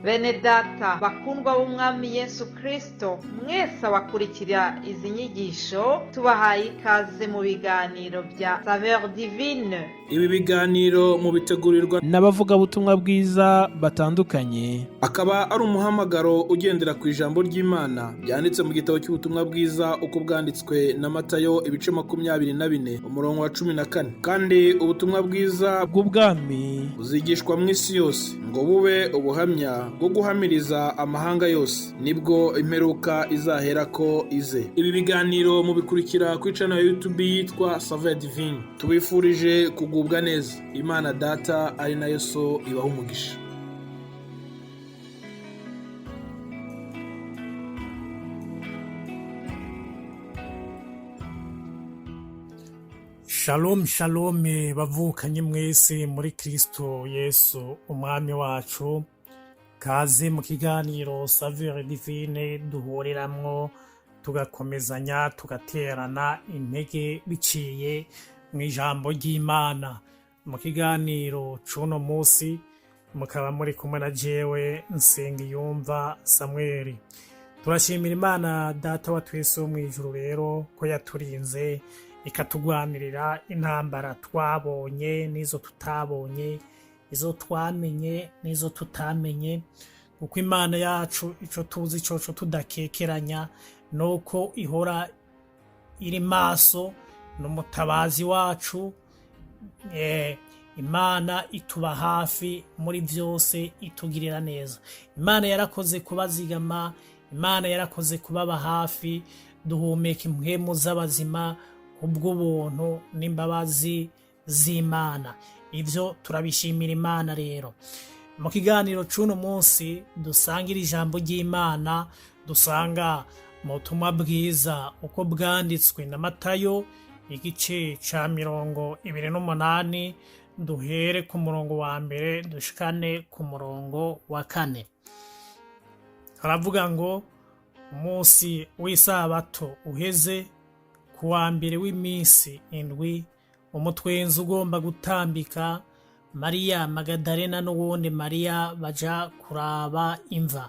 Bene data bakundwa b'umwami Yesu Kristo, mwese abakurikira izi nyigisho tubahaye ikaze mu biganiro bya Saveur Divine. Ibi biganiro mu bitegurirwa n'abavugabutumwa bwiza batandukanye, akaba ari umuhamagaro ugendera ku ijambo ry'Imana byanditse mu gitabo cy'ubutumwa bwiza uko bwanditswe na Matayo ibice 24 umurongo wa 14. Kandi ubutumwa bwiza bw'ubwami buzigishwa mu isi yose ngo bube ubuhamya bwo guhamiriza amahanga yose, nibwo imperuka izaherako ize. Ibi biganiro mubikurikira ku channel ya YouTube yitwa Saveur Divine. Tubifurije kugubwa neza. Imana Data ari nayo So ibaha umugisha. Shalom shalom bavukanye mwese muri Kristo Yesu umwami wacu. Kaze mu kiganiro Saveur Divine duhuriramwo tugakomezanya tugaterana intege biciye mu ijambo ry'Imana. Mu kiganiro c'uno musi mukaba muri kumwe na jewe Nsengiyumva Samuel. Turashimira Imana Data wa twese wo mw'ijuru rero ko yaturinze ikatugwanirira intambara twabonye n'izo tutabonye, izo twamenye n'izo tutamenye, kuko Imana yacu ico tuzi coco tudakekeranya nuko ihora iri maso n'umutabazi wacu. Imana ituba hafi muri vyose, itugirira neza. Imana yarakoze kubazigama, Imana yarakoze kubaba hafi, duhumeka impwemu z'abazima kubw'ubuntu n'imbabazi z'Imana. Ivyo turabishimira Imana rero. Mu kiganiro c'uno munsi dusangira ijambo ry'Imana, dusanga mu butumwa bwiza uko bwanditswe na Matayo igice ca 28, duhere ku murongo wa mbere dushikane ku murongo wa 4. Haravuga ngo umunsi w'isabato uheze, ku wa mbere w'iminsi indwi, umutwenzi ugomba gutambika, Mariya Magadalena n'uwundi Mariya baja kuraba imva.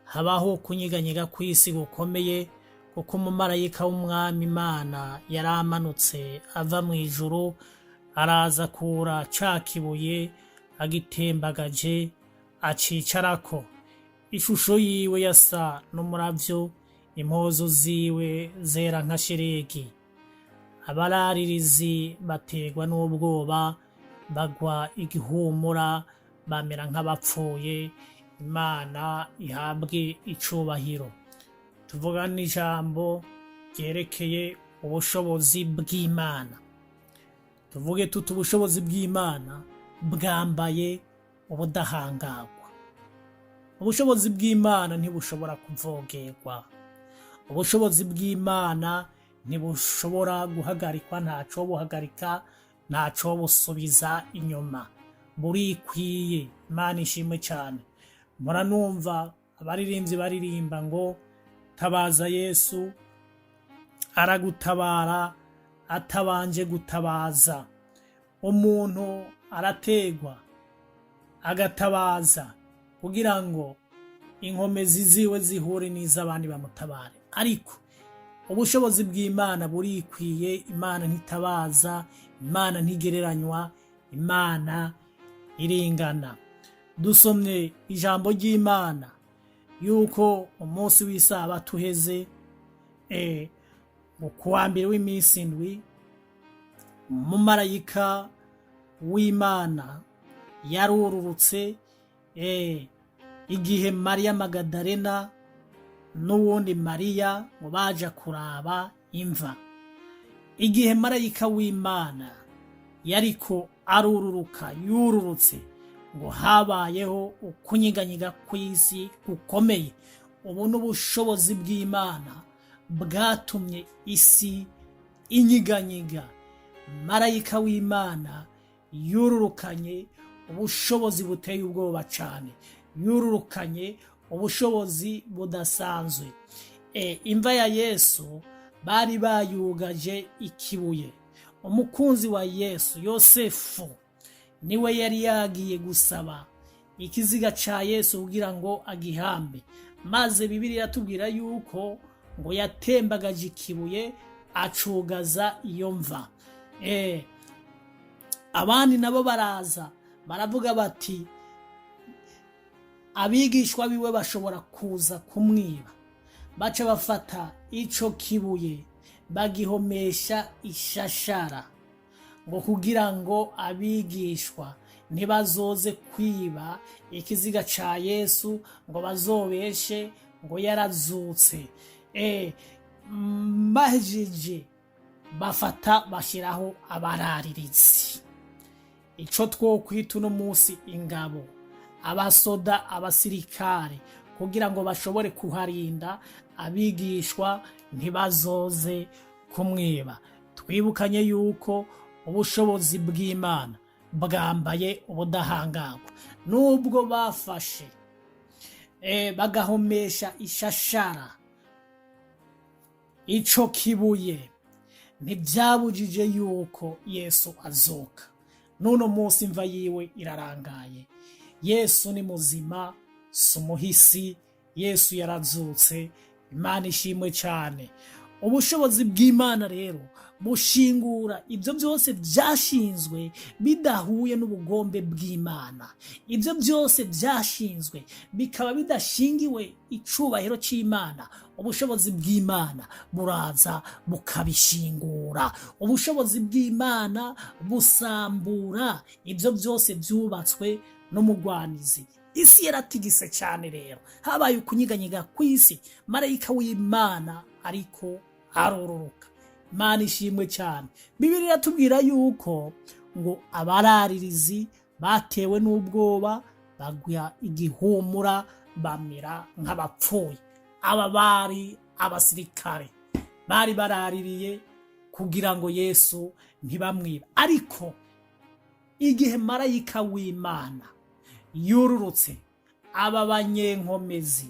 Habaho kunyiganyega kw'isi gukomeye, kuko umumarayika w'umwami Imana yaramanutse ava mu ijuru, araza kura ca kibuye agitembagaje acicarako. Ishusho yiwe yasa n'umuravyo, impuzu ziwe zera nka sheregi. Abararirizi bategwa n'ubwoba, bagwa igihumura, bamera nk'abapfuye. Imana ihabwe icubahiro. Tuvuga n'ijambo ryerekeye ubushobozi bw'Imana. Tuvuge tuti ubushobozi bw'Imana bwambaye ubudahangarwa. Ubushobozi bw'Imana ntibushobora kuvogerwa. Ubushobozi bw'Imana ntibushobora guhagarikwa, ntaco buhagarika, ntaco busubiza inyuma. Burikwiye. Imana ishimwe cyane. Muranumva abaririmbyi baririmba ngo tabaza Yesu aragutabara atabanje gutabaza. Umuntu arategwa agatabaza kugira ngo inkomezi ziwe zihure n'iz'abandi bamutabare. Ariko ubushobozi bw'Imana burikwiye. Imana ntitabaza, Imana ntigereranywa, Imana iringana. Dusomye ijambo ry'Imana yuko umunsi w'isabato uheze, ku wa mbere w'iminsi indwi, umumarayika w'Imana yarururutse igihe Mariya Magadalena n'uwundi Mariya ngo baja kuraba imva. Igihe marayika w'Imana yariko arururuka yururutse, ngo habayeho ukunyiganyiga kw'isi gukomeye. Ubu n'ubushobozi bw'Imana bwatumye isi inyiganyiga. Marayika w'Imana yururukanye ubushobozi buteye ubwoba cane, yururukanye ubushobozi budasanzwe. Imva ya Yesu bari bayugaje ikibuye. Umukunzi wa Yesu Yosefu niwe yari yagiye gusaba ikiziga ca Yesu kugira ngo agihambe, maze Bibiliya iratubwira yuko ngo yatembagaje ikibuye acugaza iyo mva. Abandi nabo baraza baravuga bati abigishwa biwe bashobora kuza kumwiba, baca bafata ico kibuye bagihomesha ishashara ngo kugira ngo abigishwa ntibazoze kwiba ikiziga ca Yesu ngo bazobeshe ngo yarazutse. Bahejeje bafata bashiraho abararirizi, ico twokwita uno munsi ingabo, abasoda, abasirikare, kugira ngo bashobore kuharinda abigishwa ntibazoze kumwiba. Twibukanye yuko ubushobozi bw'Imana bwambaye ubudahangarwa, nubwo bafashe bagahomesha ishashara ico kibuye, ntivyabujije yuko Yesu azoka. Nuno munsi imva yiwe irarangaye. Yesu ni muzima, si umuhisi. Yesu yarazutse. Imana ishimwe cyane. Ubushobozi bw'Imana rero bushingura ibyo byose byashinzwe bidahuye n'ubugombe bw'Imana. Ibyo byose byashinzwe bikaba bidashingiwe icubahiro c'Imana. Ubushobozi bw'Imana buraza bukabishingura. Ubushobozi bw'Imana busambura ibyo byose byubatswe n'umugwanizi. Isi yaratigise cyane rero, habaye ukunyiganyiga kw'isi, marayika w'Imana ariko arororoka. Imana ishimwe cyane. Bibiliya iratubwira yuko ngo abararirizi batewe n'ubwoba bagwa igihumura bamera nk'abapfuye. Aba bari abasirikare bari baraririye kugira ngo Yesu ntibamwiba, ariko igihe marayika w'Imana yururutse, aba banyenkomezi,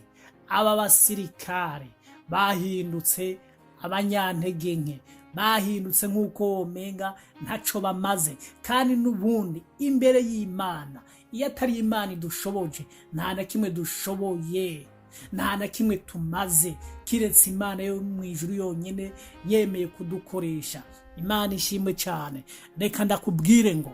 aba basirikare bahindutse abanyantege nke, bahindutse nk'uko womenga ntaco bamaze. Kandi n'ubundi imbere y'Imana, iyo atari Imana idushoboje, nta na kimwe dushoboye, nta na kimwe tumaze, kiretse Imana yo mwijuru yonyene yemeye kudukoresha. Imana ishimwe cyane. Reka ndakubwire ngo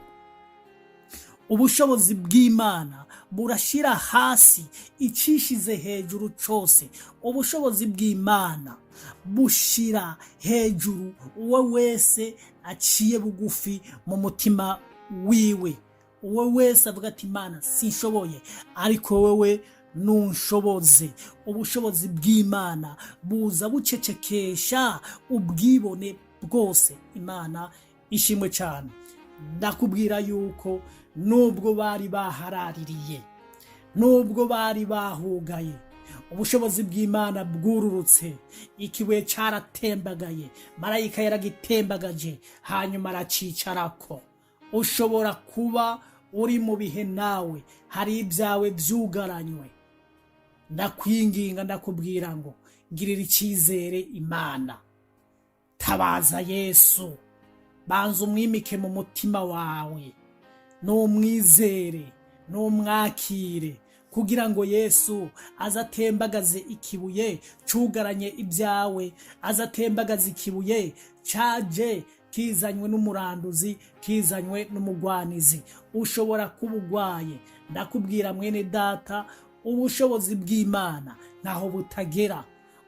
ubushobozi bw'Imana burashira hasi icishize hejuru cose. Ubushobozi bw'Imana bushira hejuru uwe wese aciye bugufi mu mutima wiwe. Uwe wese avuga ati Imana sinshoboye, ariko wewe nunshoboze. Ubushobozi bw'Imana buza bucecekesha ubwibone bwose. Imana ishimwe cyane. Ndakubwira yuko nubwo bari baharaririye, nubwo bari bahugaye, ubushobozi bw'Imana bwururutse. Ikibuye caratembagaye, marayika yaragitembagaje, hanyuma aracicarako. Ushobora kuba uri mu bihe nawe hari ibyawe byugaranywe. Ndakwinginga ndakubwira ngo girira icyizere Imana. Tabaza Yesu, banza umwimike mu mutima wawe, numwizere, numwakire, kugira ngo Yesu azatembagaze ikibuye cugaranye ibyawe, azatembagaze ikibuye caje kizanywe n'umuranduzi, kizanywe n'umugwanizi. Ushobora kuba ugwaye, ndakubwira mwene data, ubushobozi bw'Imana ntaho butagera.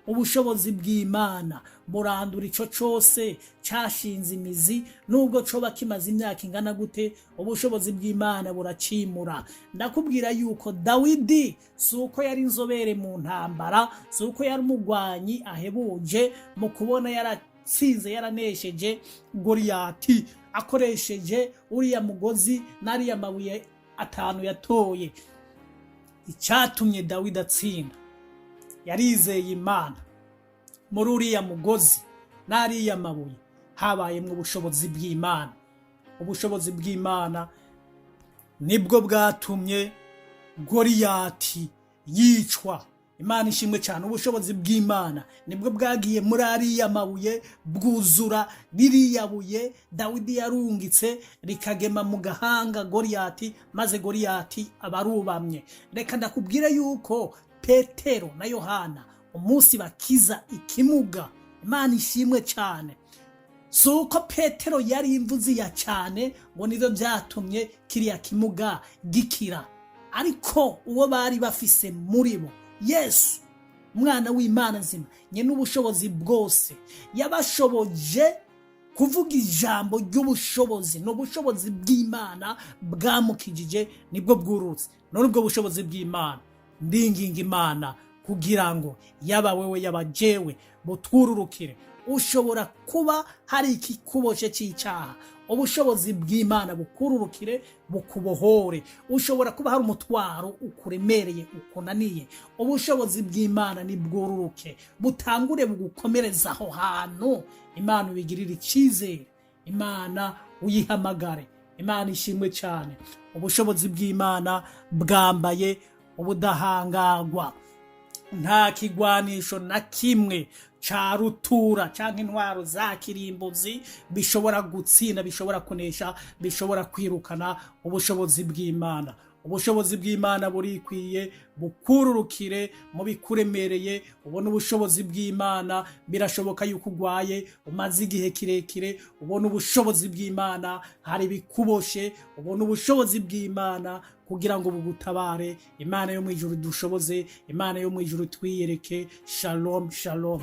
Ubushobozi bw'Imana burandura ico cose cashinze imizi, nubwo coba kimaze imyaka ingana gute. Ubushobozi bw'Imana buracimura. Ndakubwira yuko Dawidi suko yari inzobere mu ntambara, suko yari umugwanyi ahebuje mu kubona yaratsinze, yaranesheje Goliyati akoresheje uriya mugozi n'ariya mabuye 5 yatoye. Icyatumye Dawidi atsinda, yarizeye Imana. Muri uriya mugozi n'ariya mabuye habayemwo ubushobozi bw'Imana. Ubushobozi bw'Imana nibwo bwatumye Goliyati yicwa Imana ishimwe cyane. Ubushobozi bw'Imana nibwo bwagiye muri ariya mabuye bwuzura ririya buye Dawidi yarungitse rikagema mu gahanga Goliyati, maze Goliyati abarubamye. Reka ndakubwire yuko Petero na Yohana umunsi bakiza ikimuga, Imana ishimwe cyane, si uko Petero yari imvuzi ya cyane ngo nivyo byatumye kiriya kimuga gikira, ariko uwo bari bafise muri bo Yesu umwana w'Imana nzima nyene ubushobozi bwose yabashoboje kuvuga ijambo ry'ubushobozi. N'ubushobozi bw'Imana bwamukijije, nibwo bwurutse. None ubwo bushobozi bw'Imana ndinginga Imana kugira ngo yaba wewe yaba jewe butwururukire. Ushobora kuba hari ikikuboshe cy'icyaha, ubushobozi bw'Imana bukururukire bukubohore. Ushobora kuba hari umutwaro ukuremereye ukunaniye, ubushobozi bw'Imana nibwururuke butangure bugukomereza aho hantu. Imana ubigirire icyizere, Imana uyihamagare. Imana ishimwe cyane. Ubushobozi bw'Imana bwambaye ubudahangagwa. Nta kigwanisho na kimwe ca rutura canke intwaro za kirimbuzi bishobora gutsinda, bishobora kunesha, bishobora kwirukana ubushobozi bw'Imana. Ubushobozi bw'Imana burikwiye bukururukire mu bikuremereye. Ubona ubushobozi bw'Imana, birashoboka yuko ugwaye umaze igihe kirekire, ubona ubushobozi bw'Imana hari bikuboshe, ubona ubushobozi bw'Imana kugira ngo bugutabare. Imana yo mu ijuru dushoboze, Imana yo mu ijuru twiyereke. Shalom shalom.